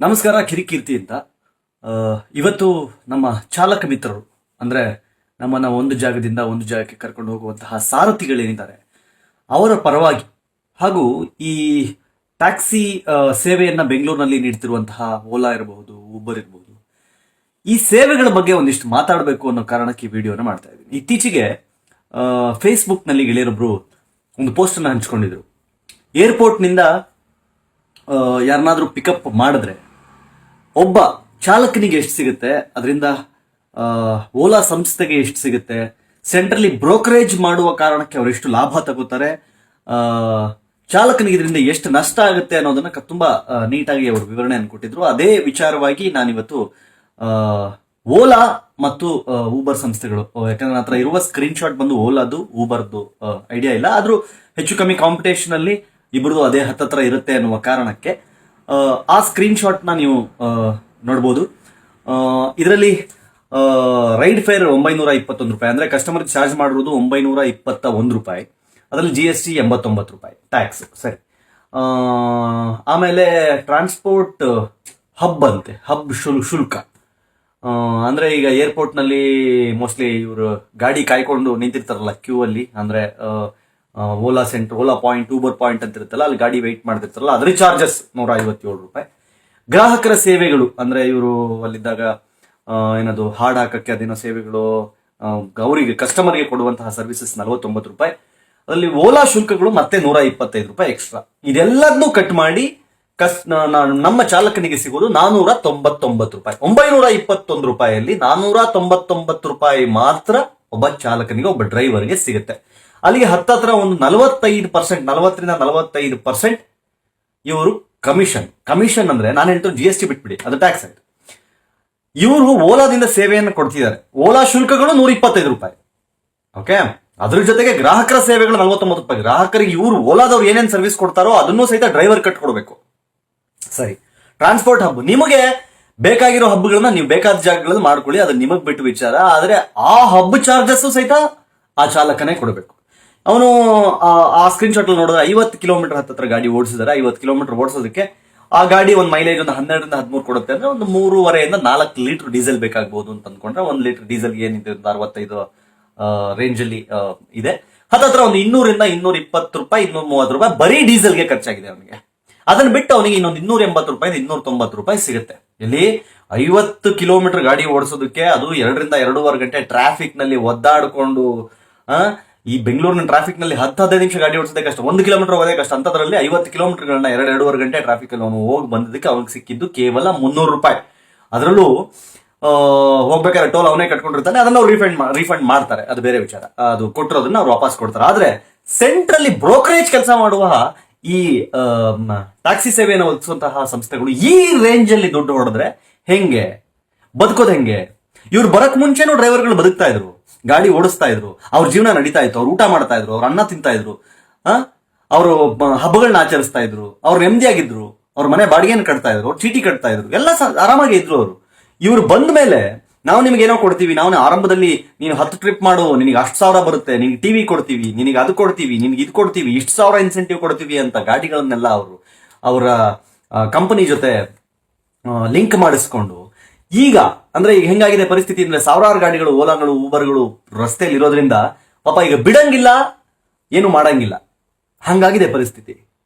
ನಮಸ್ಕಾರ, ಕಿರಿಕೀರ್ತಿ ಅಂತ. ಇವತ್ತು ನಮ್ಮ ಚಾಲಕ ಮಿತ್ರರು ಅಂದ್ರೆ ನಮ್ಮನ್ನ ಒಂದು ಜಾಗದಿಂದ ಒಂದು ಜಾಗಕ್ಕೆ ಕರ್ಕೊಂಡು ಹೋಗುವಂತಹ ಸಾರಥಿಗಳೇನಿದ್ದಾರೆ ಅವರ ಪರವಾಗಿ ಹಾಗೂ ಈ ಟ್ಯಾಕ್ಸಿ ಸೇವೆಯನ್ನ ಬೆಂಗಳೂರಿನಲ್ಲಿ ನೀಡ್ತಿರುವಂತಹ ಓಲಾ ಇರಬಹುದು, ಊಬರ್ ಇರಬಹುದು, ಈ ಸೇವೆಗಳ ಬಗ್ಗೆ ಒಂದಿಷ್ಟು ಮಾತಾಡಬೇಕು ಅನ್ನೋ ಕಾರಣಕ್ಕೆ ಈ ವಿಡಿಯೋನ ಮಾಡ್ತಾ ಇದ್ದೀನಿ. ಇತ್ತೀಚೆಗೆ ಫೇಸ್ಬುಕ್ ನಲ್ಲಿ ಗೆಳೆಯರೊಬ್ರು ಒಂದು ಪೋಸ್ಟ್ ಅನ್ನ ಹಂಚ್ಕೊಂಡಿದ್ರು. ಏರ್ಪೋರ್ಟ್ ನಿಂದ ಯಾರನ್ನಾದ್ರೂ ಪಿಕಪ್ ಮಾಡಿದ್ರೆ ಒಬ್ಬ ಚಾಲಕನಿಗೆ ಎಷ್ಟು ಸಿಗುತ್ತೆ, ಅದರಿಂದ ಓಲಾ ಸಂಸ್ಥೆಗೆ ಎಷ್ಟು ಸಿಗುತ್ತೆ, ಸೆಂಟ್ರಲಿ ಬ್ರೋಕರೇಜ್ ಮಾಡುವ ಕಾರಣಕ್ಕೆ ಅವರು ಎಷ್ಟು ಲಾಭ ತಗೋತಾರೆ, ಚಾಲಕನಿಗೆ ಇದರಿಂದ ಎಷ್ಟು ನಷ್ಟ ಆಗುತ್ತೆ ಅನ್ನೋದನ್ನ ತುಂಬಾ ನೀಟಾಗಿ ಅವರು ವಿವರಣೆಯನ್ನು ಕೊಟ್ಟಿದ್ರು. ಅದೇ ವಿಚಾರವಾಗಿ ನಾನಿವತ್ತು ಓಲಾ ಮತ್ತು ಊಬರ್ ಸಂಸ್ಥೆಗಳು, ಯಾಕಂದ್ರೆ ನನ್ನ ಹತ್ರ ಇರುವ ಸ್ಕ್ರೀನ್ ಶಾಟ್ ಬಂದು ಓಲಾದು ಊಬರ್ದು ಐಡಿಯಾ ಇಲ್ಲ, ಆದ್ರೂ ಹೆಚ್ಚು ಕಮ್ಮಿ ಕಾಂಪಿಟೇಷನ್ ಅಲ್ಲಿ ಇಬ್ಬರದು ಅದೇ ಹತ್ತತ್ರ ಇರುತ್ತೆ ಅನ್ನುವ ಕಾರಣಕ್ಕೆ ಆ ಸ್ಕ್ರೀನ್ ಶಾಟ್ ನ ನೀವು ನೋಡಬಹುದು. ಇದರಲ್ಲಿ ರೈಡ್ ಫೇರ್ 921 ರೂಪಾಯಿ, ಅಂದ್ರೆ ಕಸ್ಟಮರ್ ಚಾರ್ಜ್ ಮಾಡಿರೋದು 921 ರೂಪಾಯಿ, ಅದರಲ್ಲಿ GST 89 ರೂಪಾಯಿ, ಟ್ಯಾಕ್ಸ್ ಸರಿ. ಆಮೇಲೆ ಟ್ರಾನ್ಸ್ಪೋರ್ಟ್ ಹಬ್ ಅಂತೆ, ಹಬ್ ಶುಲ್ಕ ಅಂದ್ರೆ ಈಗ ಏರ್ಪೋರ್ಟ್ ನಲ್ಲಿ ಮೋಸ್ಟ್ಲಿ ಇವರು ಗಾಡಿ ಕಾಯ್ಕೊಂಡು ನಿಂತಿರ್ತಾರಲ್ಲ ಕ್ಯೂ ಅಲ್ಲಿ, ಅಂದ್ರೆ Ola centre, Ola point, Uber point ಅಂತ ಇರುತ್ತಲ್ಲ, ಅಲ್ಲಿ ಗಾಡಿ ವೆಯ್ಟ್ ಮಾಡ್ತಿರ್ತಾರಲ್ಲ, ಅದ್ರ ಚಾರ್ಜಸ್ 157 ರೂಪಾಯಿ. ಗ್ರಾಹಕರ ಸೇವೆಗಳು ಅಂದ್ರೆ ಇವರು ಅಲ್ಲಿದ್ದಾಗ ಏನದು ಹಾಡ್ ಹಾಕಕ್ಕೆ ಅದೇನೋ ಸೇವೆಗಳು, ಅವರಿಗೆ ಕಸ್ಟಮರ್ಗೆ ಕೊಡುವಂತಹ ಸರ್ವಿಸಸ್ 49 ರೂಪಾಯಿ, ಅದರಲ್ಲಿ ಓಲಾ ಶುಲ್ಕಗಳು ಮತ್ತೆ 125 ರೂಪಾಯಿ ಎಕ್ಸ್ಟ್ರಾ. ಇದೆಲ್ಲದನ್ನು ಕಟ್ ಮಾಡಿ ನಮ್ಮ ಚಾಲಕನಿಗೆ ಸಿಗೋದು 499 ರೂಪಾಯಿ. 921 ರೂಪಾಯಿಯಲ್ಲಿ 499 ರೂಪಾಯಿ ಮಾತ್ರ ಒಬ್ಬ ಚಾಲಕನಿಗೆ, ಒಬ್ಬ ಡ್ರೈವರ್ಗೆ ಸಿಗುತ್ತೆ. ಅಲ್ಲಿಗೆ ಹತ್ತತ್ರ ಒಂದು 45%, 40ರಿಂದ 45% ಇವರು ಕಮಿಷನ್ ಅಂದ್ರೆ ನಾನು ಹೇಳ್ತು GST ಬಿಟ್ಬಿಡಿ, ಅದು ಟ್ಯಾಕ್ಸ್ ಆಯ್ತು. ಇವರು ಓಲಾದಿಂದ ಸೇವೆಯನ್ನು ಕೊಡ್ತಿದ್ದಾರೆ. ಓಲಾ ಶುಲ್ಕಗಳು 125 ರೂಪಾಯಿ. ಓಕೆ, ಅದ್ರ ಜೊತೆಗೆ ಗ್ರಾಹಕರ ಸೇವೆಗಳು 49 ರೂಪಾಯಿ. ಗ್ರಾಹಕರಿಗೆ ಇವರು ಓಲಾದವ್ರು ಏನೇನ್ ಸರ್ವಿಸ್ ಕೊಡ್ತಾರೋ ಅದನ್ನು ಸಹಿತ ಡ್ರೈವರ್ ಕಟ್ಕೊಡ್ಬೇಕು. ಸರಿ. ಟ್ರಾನ್ಸ್ಪೋರ್ಟ್ ಹಬ್, ನಿಮಗೆ ಬೇಕಾಗಿರೋ ಹಬ್ಗಳನ್ನ ನೀವು ಬೇಕಾದ ಜಾಗಗಳಲ್ಲಿ ಮಾಡ್ಕೊಳ್ಳಿ, ಅದು ನಿಮಗ್ ಬಿಟ್ಟು ವಿಚಾರ. ಆದ್ರೆ ಆ ಹಬ್ ಚಾರ್ಜಸ್ ಸಹಿತ ಆ ಚಾಲಕನೇ ಕೊಡಬೇಕು. ಅವನು ಆ ಸ್ಕ್ರೀನ್ ಶಾಟ್ ಅಲ್ಲಿ ನೋಡಿದ್ರೆ 50 ಕಿಲೋಮೀಟರ್ ಹತ್ತತ್ರ ಗಾಡಿ ಓಡಿಸಿದಾರೆ. 50 ಕಿಲೋಮೀಟರ್ ಓಡಿಸೋದಕ್ಕೆ ಆ ಗಾಡಿ ಒಂದು ಮೈಲೇಜ್ ಒಂದು 12ರಿಂದ 13 ಕೊಡುತ್ತೆ ಅಂದ್ರೆ ಒಂದು 3.5ರಿಂದ 4 ಲೀಟರ್ ಡೀಸೆಲ್ ಬೇಕಾಗಬಹುದು ಅಂತ ಅಂದ್ಕೊಂಡ್ರೆ, 1 ಲೀಟರ್ ಡೀಸೆಲ್ ಏನಿದೆ 65 ರೇಂಜ್ ಅಲ್ಲಿ ಇದೆ. ಹತ್ತತ್ರ ಒಂದು 200ರಿಂದ 220 ರೂಪಾಯಿ, 230 ರೂಪಾಯಿ ಬರೀ ಡೀಸೆಲ್ಗೆ ಖರ್ಚಾಗಿದೆ ಅವನಿಗೆ. ಅದನ್ನ ಬಿಟ್ಟು ಅವನಿಗೆ ಇನ್ನೊಂದು 280 ರೂಪಾಯಿ, 290 ರೂಪಾಯಿ ಸಿಗುತ್ತೆ. ಇಲ್ಲಿ 50 ಕಿಲೋಮೀಟರ್ ಗಾಡಿ ಓಡಿಸೋದಕ್ಕೆ, ಅದು 2ರಿಂದ 2.5 ಗಂಟೆ ಟ್ರಾಫಿಕ್ ನಲ್ಲಿ ಒದ್ದಾಡಿಕೊಂಡು, ಈ ಬೆಂಗಳೂರಿನ ಟ್ರಾಫಿಕ್ ನಲ್ಲಿ 10-15 ನಿಮಿಷ ಗಾಡಿ ಓಡಿಸೋದೇ ಕಷ್ಟ, 1 ಕಿಲೋಮೀಟರ್ ಹೋಗೋದೇ ಕಷ್ಟ. ಅಂತದ್ರಲ್ಲಿ 50 ಕಿಲೋಮೀಟರ್ಗಳನ್ನ 2-2.5 ಗಂಟೆ ಟ್ರಾಫಿಕ್ ಅಲ್ಲಿ ಅವನು ಹೋಗಿ ಬಂದಿದ್ದಕ್ಕೆ ಅವನಿಗೆ ಸಿಕ್ಕಿದ್ದು ಕೇವಲ 300 ರೂಪಾಯಿ. ಅದರಲ್ಲೂ ಹೋಗ್ಬೇಕಾದ್ರೆ ಟೋಲ್ ಅವನೇ ಕಟ್ಕೊಂಡಿರ್ತಾನೆ, ಅದನ್ನ ಅವ್ರು ರಿಫಂಡ್ ಮಾಡ್ತಾರೆ, ಅದು ಬೇರೆ ವಿಚಾರ. ಅದು ಕೊಟ್ಟಿರೋದನ್ನ ಅವ್ರು ವಾಪಸ್ ಕೊಡ್ತಾರೆ. ಆದ್ರೆ ಸೆಂಟ್ರಲ್ಲಿ ಬ್ರೋಕರೇಜ್ ಕೆಲಸ ಮಾಡುವ ಈ ಟ್ಯಾಕ್ಸಿ ಸೇವೆಯನ್ನು ಒದಗಿಸುವಂತಹ ಸಂಸ್ಥೆಗಳು ಈ ರೇಂಜ್ ಅಲ್ಲಿ ದುಡ್ಡು ಹೊಡೆದ್ರೆ ಹೆಂಗೆ ಬದುಕೋದು? ಹೆಂಗೆ? ಇವ್ರು ಬರಕ್ ಮುಂಚೆನೂ ಡ್ರೈವರ್ಗಳು ಬದುಕ್ತಾ ಇದ್ರು, ಗಾಡಿ ಓಡಿಸ್ತಾ ಇದ್ರು, ಅವ್ರ ಜೀವನ ನಡೀತಾ ಇತ್ತು, ಅವ್ರು ಊಟ ಮಾಡ್ತಾ ಇದ್ರು, ಅವ್ರ ಅನ್ನ ತಿಂತಾ ಇದ್ರು, ಅವರು ಹಬ್ಬಗಳನ್ನ ಆಚರಿಸ್ತಾ ಇದ್ರು, ಅವ್ರು ನೆಮ್ಮದಿಯಾಗಿದ್ರು, ಅವ್ರ ಮನೆ ಬಾಡಿಗೆಯನ್ನು ಕಟ್ತಾ ಇದ್ರು, ಅವ್ರು ಚೀಟಿ ಕಟ್ತಾ ಇದ್ರು, ಎಲ್ಲ ಆರಾಮಾಗಿ ಇದ್ರು ಅವರು. ಇವ್ರು ಬಂದ ಮೇಲೆ ನಾವು ನಿಮ್ಗೆ ಏನೋ ಕೊಡ್ತೀವಿ, ನಾವು ಆರಂಭದಲ್ಲಿ ನೀನು 10 ಟ್ರಿಪ್ ಮಾಡು, ನಿನಗೆ ಅಷ್ಟು ಸಾವಿರ ಬರುತ್ತೆ, ನಿನ್ಗೆ ಟಿವಿ ಕೊಡ್ತೀವಿ, ನಿನಗೆ ಅದು ಕೊಡ್ತೀವಿ, ನಿನ್ಗೆ ಇದು ಕೊಡ್ತೀವಿ, ಇಷ್ಟು ಸಾವಿರ ಇನ್ಸೆಂಟಿವ್ ಕೊಡ್ತೀವಿ ಅಂತ ಗಾಡಿಗಳನ್ನೆಲ್ಲ ಅವರ ಕಂಪನಿ ಜೊತೆ ಲಿಂಕ್ ಮಾಡಿಸ್ಕೊಂಡು, ಈಗ ಅಂದ್ರೆ ಈಗ ಹೆಂಗಾಗಿದೆ ಪರಿಸ್ಥಿತಿ ಅಂದ್ರೆ, ಸಾವಿರಾರು ಗಾಡಿಗಳು, ಓಲಾಗಳು, ಊಬರ್ಗಳು ರಸ್ತೆಯಲ್ಲಿ ಇರೋದ್ರಿಂದ ಪಾಪ ಈಗ ಬಿಡಂಗಿಲ್ಲ, ಏನು ಮಾಡಂಗಿಲ್ಲ, ಹಂಗಾಗಿದೆ ಪರಿಸ್ಥಿತಿ.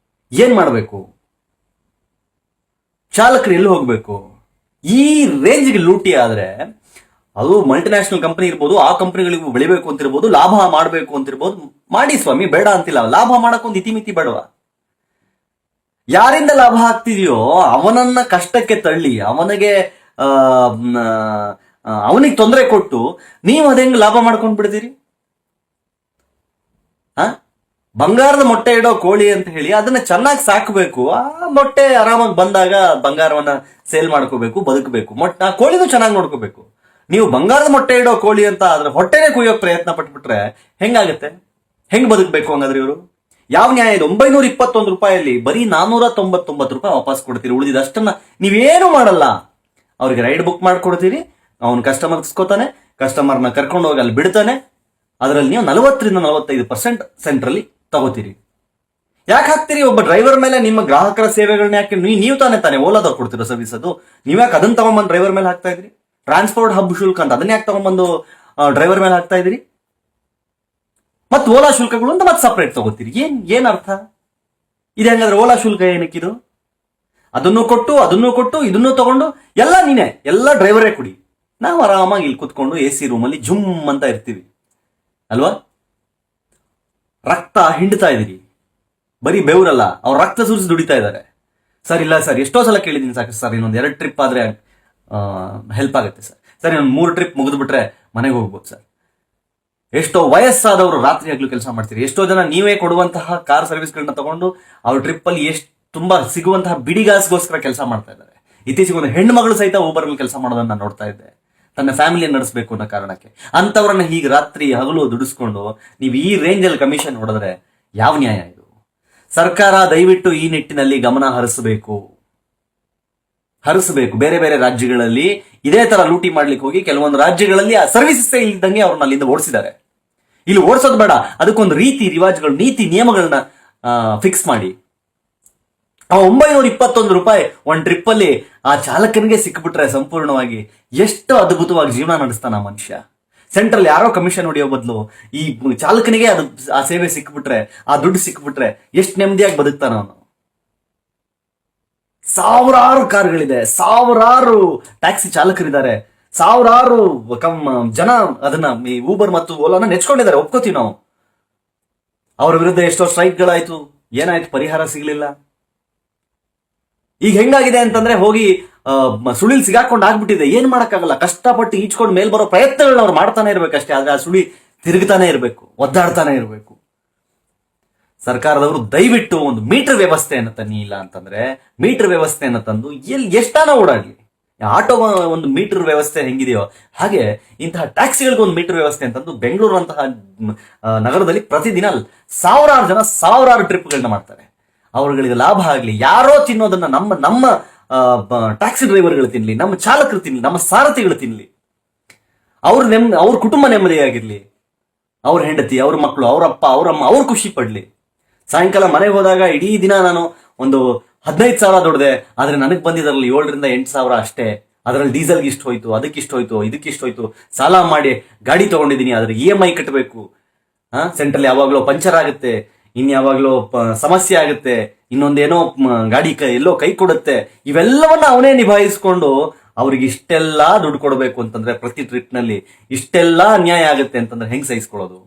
ಏನ್ ಮಾಡಬೇಕು? ಚಾಲಕರು ಎಲ್ಲಿ ಹೋಗ್ಬೇಕು? ಈ ರೇಂಜ್ಗೆ ಲೂಟಿ ಆದ್ರೆ, ಅದು ಮಲ್ಟಿನ್ಯಾಷನಲ್ ಕಂಪನಿ ಇರ್ಬೋದು, ಆ ಕಂಪನಿಗಳಿಗೂ ಬೆಳಿಬೇಕು ಅಂತಿರ್ಬೋದು, ಲಾಭ ಮಾಡಬೇಕು ಅಂತಿರ್ಬೋದು, ಮಾಡಿ ಸ್ವಾಮಿ, ಬೇಡ ಅಂತಿಲ್ಲ. ಲಾಭ ಮಾಡಕ್ ಒಂದು ಇತಿಮಿತಿ ಬೇಡವಾ? ಯಾರಿಂದ ಲಾಭ ಆಗ್ತಿದೆಯೋ ಅವನನ್ನ ಕಷ್ಟಕ್ಕೆ ತಳ್ಳಿ, ಅವನಿಗೆ ತೊಂದರೆ ಕೊಟ್ಟು ನೀವು ಅದೇಂಗ್ ಲಾಭ ಮಾಡ್ಕೊಂಡ್ ಬಿಡ್ತೀರಿ? ಬಂಗಾರದ ಮೊಟ್ಟೆ ಇಡೋ ಕೋಳಿ ಅಂತ ಹೇಳಿ ಅದನ್ನ ಚೆನ್ನಾಗಿ ಸಾಕಬೇಕು. ಆ ಮೊಟ್ಟೆ ಆರಾಮಾಗಿ ಬಂದಾಗ ಬಂಗಾರವನ್ನ ಸೇಲ್ ಮಾಡ್ಕೋಬೇಕು, ಬದುಕಬೇಕು. ಕೋಳಿನೂ ಚೆನ್ನಾಗಿ ನೋಡ್ಕೋಬೇಕು. ನೀವು ಬಂಗಾರದ ಮೊಟ್ಟೆ ಇಡೋ ಕೋಳಿ ಅಂತ ಅದ್ರ ಹೊಟ್ಟೆನೆ ಕುಯ್ಯೋಕ್ ಪ್ರಯತ್ನ ಪಟ್ಬಿಟ್ರೆ ಹೆಂಗಾಗತ್ತೆ? ಹೆಂಗ್ ಬದುಕಬೇಕು ಹಂಗಾದ್ರೆ ಇವರು? ಯಾವ ನ್ಯಾಯ ಇದು? 921 ರೂಪಾಯಲ್ಲಿ ಬರೀ 499 ರೂಪಾಯಿ ವಾಪಸ್ ಕೊಡ್ತೀರಿ. ಉಳಿದಿದ್ದಷ್ಟನ್ನ ನೀವೇನು ಮಾಡಲ್ಲ. ಅವ್ರಿಗೆ ರೈಡ್ ಬುಕ್ ಮಾಡ್ಕೊಡ್ತೀರಿ, ಅವ್ನು ಕಸ್ಟಮರ್ಸ್ಕೋತಾನೆ, ಕಸ್ಟಮರ್ನ ಕರ್ಕೊಂಡು ಹೋಗಿ ಅಲ್ಲಿ ಬಿಡ್ತಾನೆ, ಅದರಲ್ಲಿ ನೀವು 40ರಿಂದ 45% ಸೆಂಟ್ರಲ್ಲಿ ತಗೋತೀರಿ. ಯಾಕೆ ಹಾಕ್ತೀರಿ? ಒಬ್ಬ ಡ್ರೈವರ್ ಮೇಲೆ ನಿಮ್ಮ ಗ್ರಾಹಕರ ಸೇವೆಗಳನ್ನ ಯಾಕೆ ನೀವು ತಾನೇ ಓಲಾದವ್ರು ಕೊಡ್ತಿರೋ ಸರ್ವಿಸ್ ಅದು? ನೀವ್ಯಾಕೆ ಅದನ್ನ ತಗೊಂಡ್ಬಂದು ಡ್ರೈವರ್ ಮೇಲೆ ಹಾಕ್ತಾ ಇದ್ರಿ? ಟ್ರಾನ್ಸ್ಪೋರ್ಟ್ ಹಬ್ ಶುಲ್ಕ ಅಂತ ಅದನ್ನ ಯಾಕೆ ತಗೊಂಡ್ಬಂದು ಡ್ರೈವರ್ ಮೇಲೆ ಹಾಕ್ತಾ ಇದ್ರಿ? ಮತ್ತೆ ಓಲಾ ಶುಲ್ಕಗಳು ಅಂತ ಮತ್ತೆ ಸಪರೇಟ್ ತಗೋತೀರಿ. ಏನ್ ಅರ್ಥ ಇದೆ? ಹಂಗಾದ್ರೆ ಓಲಾ ಶುಲ್ಕ ಏನಕ್ಕಿದು? ಅದನ್ನು ಕೊಟ್ಟು ಇದನ್ನು ತಗೊಂಡು ಎಲ್ಲ ನೀನೆ, ಎಲ್ಲ ಡ್ರೈವರೇ ಕುಡಿ. ನಾವು ಆರಾಮಾಗಿ ಇಲ್ಲಿ ಕುತ್ಕೊಂಡು AC ರೂಮಲ್ಲಿ ಜುಮ್ ಅಂತ ಇರ್ತೀವಿ ಅಲ್ವಾ? ರಕ್ತ ಹಿಂಡ್ತಾ ಇದೀರಿ, ಬರೀ ಬೆವರಲ್ಲ, ಅವ್ರ ರಕ್ತ ಸುರಿಸಿ ದುಡಿತಾ ಇದ್ದಾರೆ. ಸರ್ ಇಲ್ಲ ಸರ್, ಎಷ್ಟೋ ಸಲ ಕೇಳಿದೀನಿ ಸಾಕು ಸರ್, ಇನ್ನೊಂದು 2 ಟ್ರಿಪ್ ಆದ್ರೆ ಹೆಲ್ಪ್ ಆಗುತ್ತೆ ಸರ್. ಸರ್ ಇನ್ನೊಂದು 3 ಟ್ರಿಪ್ ಮುಗಿದು ಬಿಟ್ರೆ ಮನೆಗೆ ಹೋಗ್ಬೋದು ಸರ್. ಎಷ್ಟೋ ವಯಸ್ಸಾದವರು ರಾತ್ರಿ ಆಗ್ಲೂ ಕೆಲಸ ಮಾಡ್ತೀರಿ. ಎಷ್ಟೋ ಜನ ನೀವೇ ಕೊಡುವಂತಹ ಕಾರ್ ಸರ್ವಿಸ್ಗಳನ್ನ ತಗೊಂಡು ಅವ್ರ ಟ್ರಿಪ್ ಅಲ್ಲಿ ತುಂಬಾ ಸಿಗುವಂತಹ ಬಿಡಿಗಾಸ್ಗೋಸ್ಕರ ಕೆಲಸ ಮಾಡ್ತಾ ಇದ್ದಾರೆ. ಇತ್ತೀಚೆಗೆ ಒಂದು ಹೆಣ್ಣು ಮಗಳು ಸಹಿತ ಊಬರ್ ಅಲ್ಲಿ ಕೆಲಸ ಮಾಡೋದನ್ನ ನಾನು ನೋಡ್ತಾ ಇದ್ದೆ, ತನ್ನ ಫ್ಯಾಮಿಲಿಯನ್ನು ನಡೆಸಬೇಕು ಅನ್ನೋ ಕಾರಣಕ್ಕೆ. ಅಂತವ್ರನ್ನ ಹೀಗೆ ರಾತ್ರಿ ಹಗಲು ದುಡಿಸ್ಕೊಂಡು ನೀವು ಈ ರೇಂಜ್ ಅಲ್ಲಿ ಕಮಿಷನ್ ಹೊಡೆದ್ರೆ ಯಾವ ನ್ಯಾಯ ಇದು? ಸರ್ಕಾರ ದಯವಿಟ್ಟು ಈ ನಿಟ್ಟಿನಲ್ಲಿ ಗಮನ ಹರಿಸಬೇಕು. ಬೇರೆ ಬೇರೆ ರಾಜ್ಯಗಳಲ್ಲಿ ಇದೇ ತರ ಲೂಟಿ ಮಾಡ್ಲಿಕ್ಕೆ ಹೋಗಿ ಕೆಲವೊಂದು ರಾಜ್ಯಗಳಲ್ಲಿ ಆ ಸರ್ವಿಸಸ್ ಇಲ್ದಂಗೆ ಅವ್ರನ್ನ ಅಲ್ಲಿಂದ ಓಡಿಸಿದ್ದಾರೆ. ಇಲ್ಲಿ ಓಡಿಸೋದು ಬೇಡ, ಅದಕ್ಕೊಂದು ರೀತಿ ರಿವಾಜ್ಗಳು, ನೀತಿ ನಿಯಮಗಳನ್ನ ಫಿಕ್ಸ್ ಮಾಡಿ. 921 ರೂಪಾಯಿ ಒಂದ್ ಟ್ರಿಪ್ ಅಲ್ಲಿ ಆ ಚಾಲಕನಿಗೆ ಸಿಕ್ಬಿಟ್ರೆ ಸಂಪೂರ್ಣವಾಗಿ ಎಷ್ಟು ಅದ್ಭುತವಾಗಿ ಜೀವನ ನಡೆಸ್ತಾನ ಮನುಷ್ಯ. ಸೆಂಟ್ರಲ್ ಯಾರೋ ಕಮಿಷನ್ ಹೊಡೆಯೋ ಬದಲು ಈ ಚಾಲಕನಿಗೆ ಅದು ಆ ಸೇವೆ ಸಿಕ್ಬಿಟ್ರೆ, ಆ ದುಡ್ಡು ಸಿಕ್ಬಿಟ್ರೆ ಎಷ್ಟು ನೆಮ್ಮದಿಯಾಗಿ ಬದುಕ್ತಾನ ಅವನು. ಸಾವಿರಾರು ಕಾರ್ಗಳಿದೆ, ಸಾವಿರಾರು ಟ್ಯಾಕ್ಸಿ ಚಾಲಕರಿದ್ದಾರೆ, ಸಾವಿರಾರು ಜನ ಅದನ್ನ ಈ ಊಬರ್ ಮತ್ತು ಓಲಾನ ನೆಚ್ಕೊಂಡಿದ್ದಾರೆ, ಒಪ್ಕೋತೀವಿ ನಾವು. ಅವರ ವಿರುದ್ಧ ಎಷ್ಟೋ ಸ್ಟ್ರೈಕ್ಗಳಾಯ್ತು, ಏನಾಯ್ತು? ಪರಿಹಾರ ಸಿಗ್ಲಿಲ್ಲ. ಈಗ ಹೆಂಗಾಗಿದೆ ಅಂತಂದ್ರೆ ಹೋಗಿ ಸುಳಿಲ್ ಸಿಗಾಕೊಂಡು ಆಗ್ಬಿಟ್ಟಿದೆ. ಏನ್ ಮಾಡಕ್ಕಾಗಲ್ಲ, ಕಷ್ಟಪಟ್ಟು ಈಚ್ಕೊಂಡು ಮೇಲ್ ಬರೋ ಪ್ರಯತ್ನಗಳನ್ನ ಅವ್ರು ಮಾಡ್ತಾನೆ ಇರ್ಬೇಕಷ್ಟೇ. ಆದ್ರೆ ಆ ಸುಳಿ ತಿರುಗ್ತಾನೆ ಇರ್ಬೇಕು, ಒದ್ದಾಡ್ತಾನೆ ಇರ್ಬೇಕು. ಸರ್ಕಾರದವರು ದಯವಿಟ್ಟು ಒಂದು ಮೀಟರ್ ವ್ಯವಸ್ಥೆಯನ್ನು ತನ್ನಿ. ಇಲ್ಲ ಅಂತಂದ್ರೆ ಮೀಟರ್ ವ್ಯವಸ್ಥೆಯನ್ನು ತಂದು ಎಷ್ಟಾನ ಓಡಾಡ್ಲಿ. ಆಟೋ ಒಂದು ಮೀಟರ್ ವ್ಯವಸ್ಥೆ ಹೆಂಗಿದೆಯೋ ಹಾಗೆ ಇಂತಹ ಟ್ಯಾಕ್ಸಿಗಳಿಗೆ ಒಂದು ಮೀಟರ್ ವ್ಯವಸ್ಥೆ ಅಂತಂದು ಬೆಂಗಳೂರು ಅಂತಹ ನಗರದಲ್ಲಿ ಪ್ರತಿದಿನ ಸಾವಿರಾರು ಜನ ಸಾವಿರಾರು ಟ್ರಿಪ್ಗಳನ್ನ ಮಾಡ್ತಾರೆ. ಅವರುಗಳಿಗೆ ಲಾಭ ಆಗ್ಲಿ. ಯಾರೋ ತಿನ್ನೋದನ್ನ ನಮ್ಮ ಟ್ಯಾಕ್ಸಿ ಡ್ರೈವರ್ಗಳು ತಿನ್ಲಿ, ನಮ್ಮ ಚಾಲಕರು ತಿನ್ಲಿ, ನಮ್ಮ ಸಾರಥಿಗಳು ತಿನ್ಲಿ. ಅವ್ರ ಕುಟುಂಬ ನೆಮ್ಮದಿಯಾಗಿರ್ಲಿ, ಅವ್ರ ಹೆಂಡತಿ, ಅವ್ರ ಮಕ್ಕಳು, ಅವರಪ್ಪ, ಅವರಮ್ಮ ಅವ್ರು ಖುಷಿ ಪಡ್ಲಿ. ಸಾಯಂಕಾಲ ಮನೆಗೆ ಹೋದಾಗ ಇಡೀ ದಿನ ನಾನು ಒಂದು 15,000 ದುಡ್ದೆ, ಆದ್ರೆ ನನಗೆ ಬಂದಿದ್ರಲ್ಲಿ 7,000 to 8,000 ಅಷ್ಟೇ. ಅದ್ರಲ್ಲಿ ಡೀಸೆಲ್ಗೆ ಇಷ್ಟು ಹೋಯ್ತು, ಅದಕ್ಕಿಷ್ಟು ಹೋಯ್ತು, ಇದಕ್ಕಿಷ್ಟು ಹೋಯ್ತು, ಸಾಲ ಮಾಡಿ ಗಾಡಿ ತಗೊಂಡಿದ್ದೀನಿ, ಅದ್ರ EMI ಕಟ್ಟಬೇಕು. ಸೆಂಟ್ರಲ್ಲಿ ಯಾವಾಗ್ಲೋ ಪಂಚರ್ ಆಗುತ್ತೆ, ಯಾವಾಗ್ಲೋ ಸಮಸ್ಯೆ ಆಗುತ್ತೆ, ಇನ್ನೊಂದೇನೋ ಗಾಡಿ ಎಲ್ಲೋ ಕೈ ಕೊಡುತ್ತೆ. ಇವೆಲ್ಲವನ್ನ ಅವನೇ ನಿಭಾಯಿಸ್ಕೊಂಡು ಅವ್ರಿಗೆ ಇಷ್ಟೆಲ್ಲ ದುಡ್ಡು ಕೊಡಬೇಕು ಅಂತಂದ್ರೆ ಪ್ರತಿ ಟ್ರಿಪ್ ನಲ್ಲಿ ಇಷ್ಟೆಲ್ಲ ಅನ್ಯಾಯ ಆಗುತ್ತೆ ಅಂತಂದ್ರೆ ಹೆಂಗ್ ಸಹಿಸ್ಕೊಳ್ಳೋದು?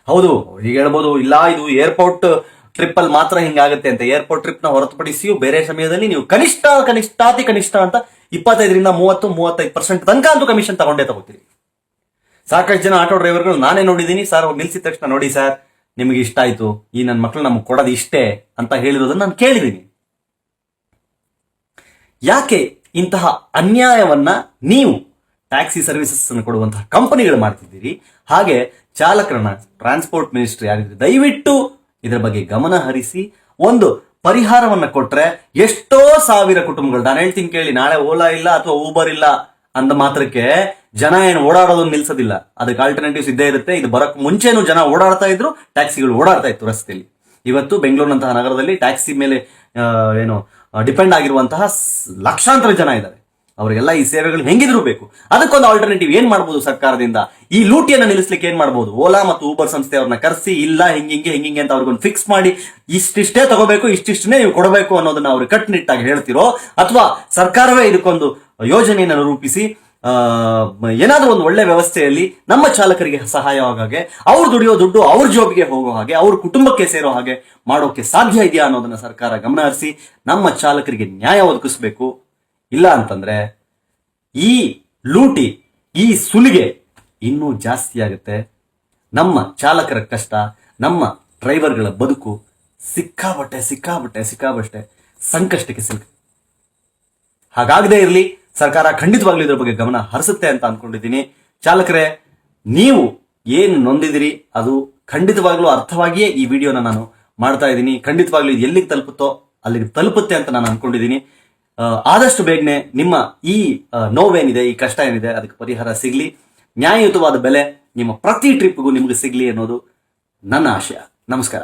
ಹೌದು, ಈಗ ಹೇಳ್ಬೋದು, ಇಲ್ಲ ಇದು ಏರ್ಪೋರ್ಟ್ ಟ್ರಿಪ್ ಅಲ್ಲಿ ಮಾತ್ರ ಹಿಂಗಾಗುತ್ತೆ ಅಂತ. ಏರ್ಪೋರ್ಟ್ ಟ್ರಿಪ್ ನ ಹೊರತುಪಡಿಸಿಯೂ ಬೇರೆ ಸಮಯದಲ್ಲಿ ನೀವು ಕನಿಷ್ಠಾತಿ ಕನಿಷ್ಠ ಅಂತ 25 to 35% ತನಕ ಅಂತೂ ಕಮಿಷನ್ ತಗೊಂಡೇ ತಗೋತೀರಿ. ಸಾಕಷ್ಟು ಜನ ಆಟೋ ಡ್ರೈವರ್ಗಳು ನಾನೇ ನೋಡಿದೀನಿ. ಸರ್ ನಿಲ್ಸಿದ ತಕ್ಷಣ, ನೋಡಿ ಸರ್ ನಿಮಗೆ ಇಷ್ಟ ಆಯ್ತು, ಈ ನನ್ನ ಮಕ್ಕಳು ನಮಗೆ ಕೊಡೋದು ಇಷ್ಟೇ ಅಂತ ಹೇಳಿರೋದನ್ನ ನಾನು ಕೇಳಿದ್ದೀನಿ. ಯಾಕೆ ಇಂತಹ ಅನ್ಯಾಯವನ್ನ ನೀವು ಟ್ಯಾಕ್ಸಿ ಸರ್ವಿಸಸ್ ಅನ್ನು ಕೊಡುವಂತಹ ಕಂಪನಿಗಳು ಮಾಡ್ತಿದ್ದೀರಿ? ಹಾಗೆ ಚಾಲಕರನ್ನ ಟ್ರಾನ್ಸ್ಪೋರ್ಟ್ ಮಿನಿಸ್ಟ್ರಿ ಆಗಿದ್ರೆ ದಯವಿಟ್ಟು ಇದರ ಬಗ್ಗೆ ಗಮನ ಹರಿಸಿ ಒಂದು ಪರಿಹಾರವನ್ನ ಕೊಟ್ರೆ ಎಷ್ಟೋ ಸಾವಿರ ಕುಟುಂಬಗಳು, ನಾನು ಹೇಳ್ತೀನಿ ಕೇಳಿ, ನಾಳೆ ಓಲಾ ಇಲ್ಲ ಅಥವಾ ಊಬರ್ ಇಲ್ಲ ಅಂದ ಮಾತ್ರಕ್ಕೆ ಜನ ಏನು ಓಡಾಡೋದನ್ನ ನಿಲ್ಸೋದಿಲ್ಲ. ಅದಕ್ಕೆ ಆಲ್ಟರ್ನೇಟಿವ್ಸ್ ಇದ್ದೇ ಇರುತ್ತೆ. ಇದು ಬರಕ್ ಮುಂಚೆನೂ ಜನ ಓಡಾಡ್ತಾ ಇದ್ರು, ಟ್ಯಾಕ್ಸಿಗಳು ಓಡಾಡ್ತಾ ಇತ್ತು ರಸ್ತೆಯಲ್ಲಿ. ಇವತ್ತು ಬೆಂಗಳೂರಿನಂತಹ ನಗರದಲ್ಲಿ ಟ್ಯಾಕ್ಸಿ ಮೇಲೆ ಡಿಪೆಂಡ್ ಆಗಿರುವಂತಹ ಲಕ್ಷಾಂತರ ಜನ ಇದ್ದಾರೆ. ಅವರಿಗೆಲ್ಲ ಈ ಸೇವೆಗಳು ಹೆಂಗಿದ್ರು ಬೇಕು. ಅದಕ್ಕೊಂದು ಆಲ್ಟರ್ನೇಟಿವ್ ಏನ್ ಮಾಡ್ಬೋದು ಸರ್ಕಾರದಿಂದ? ಈ ಲೂಟಿಯನ್ನ ನಿಲ್ಲಿಸ್ಲಿಕ್ಕೆ ಏನ್ ಮಾಡ್ಬೋದು? ಓಲಾ ಮತ್ತು ಊಬರ್ ಸಂಸ್ಥೆ ಅವ್ರನ್ನ ಕರೆಸಿ, ಇಲ್ಲ ಹಿಂಗಿಂಗೆ ಅಂತ ಅವ್ರಿಗೊಂದು ಫಿಕ್ಸ್ ಮಾಡಿ, ಇಷ್ಟಿಷ್ಟೇ ತಗೋಬೇಕು, ಇಷ್ಟಿಷ್ಟೇ ನೀವು ಕೊಡಬೇಕು ಅನ್ನೋದನ್ನ ಅವ್ರಿಗೆ ಕಟ್ಟುನಿಟ್ಟಾಗಿ ಹೇಳ್ತಿರೋ, ಅಥವಾ ಸರ್ಕಾರವೇ ಇದಕ್ಕೊಂದು ಯೋಜನೆಯನ್ನು ರೂಪಿಸಿ ಏನಾದ್ರೂ ಒಂದು ಒಳ್ಳೆ ವ್ಯವಸ್ಥೆಯಲ್ಲಿ ನಮ್ಮ ಚಾಲಕರಿಗೆ ಸಹಾಯವಾಗ ಹಾಗೆ, ಅವ್ರು ದುಡಿಯೋ ದುಡ್ಡು ಅವ್ರ ಜೋಬಿಗೆ ಹೋಗೋ ಹಾಗೆ, ಅವ್ರ ಕುಟುಂಬಕ್ಕೆ ಸೇರೋ ಹಾಗೆ ಮಾಡೋಕೆ ಸಾಧ್ಯ ಇದೆಯಾ ಅನ್ನೋದನ್ನ ಸರ್ಕಾರ ಗಮನ ಹರಿಸಿ ನಮ್ಮ ಚಾಲಕರಿಗೆ ನ್ಯಾಯ ಒದಗಿಸ್ಬೇಕು. ಇಲ್ಲ ಅಂತಂದ್ರೆ ಈ ಲೂಟಿ, ಈ ಸುಲಿಗೆ ಇನ್ನೂ ಜಾಸ್ತಿ ಆಗುತ್ತೆ. ನಮ್ಮ ಚಾಲಕರ ಕಷ್ಟ, ನಮ್ಮ ಡ್ರೈವರ್ಗಳ ಬದುಕು ಸಿಕ್ಕಾಬಟ್ಟೆ ಸಂಕಷ್ಟಕ್ಕೆ ಸಿಲುಕ. ಹಾಗಾಗದೇ ಇರಲಿ, ಸರ್ಕಾರ ಖಂಡಿತವಾಗ್ಲೂ ಇದ್ರ ಬಗ್ಗೆ ಗಮನ ಹರಿಸುತ್ತೆ ಅಂತ ಅನ್ಕೊಂಡಿದ್ದೀನಿ. ಚಾಲಕರೇ, ನೀವು ಏನು ನೊಂದಿದಿರಿ ಅದು ಖಂಡಿತವಾಗ್ಲೂ ಅರ್ಥವಾಗಿಯೇ ಈ ವಿಡಿಯೋನ ನಾನು ಮಾಡ್ತಾ ಇದ್ದೀನಿ. ಖಂಡಿತವಾಗ್ಲೂ ಎಲ್ಲಿಗೆ ತಲುಪುತ್ತೋ ಅಲ್ಲಿಗೆ ತಲುಪುತ್ತೆ ಅಂತ ನಾನು ಅನ್ಕೊಂಡಿದ್ದೀನಿ. ಆದಷ್ಟು ಬೇಗನೆ ನಿಮ್ಮ ಈ ನೋವೇನಿದೆ, ಈ ಕಷ್ಟ ಏನಿದೆ, ಅದಕ್ಕೆ ಪರಿಹಾರ ಸಿಗ್ಲಿ. ನ್ಯಾಯಯುತವಾದ ಬೆಲೆ ನಿಮ್ಮ ಪ್ರತಿ ಟ್ರಿಪ್ಗೂ ನಿಮ್ಗೆ ಸಿಗ್ಲಿ ಅನ್ನೋದು ನನ್ನ ಆಶಯ. ನಮಸ್ಕಾರ.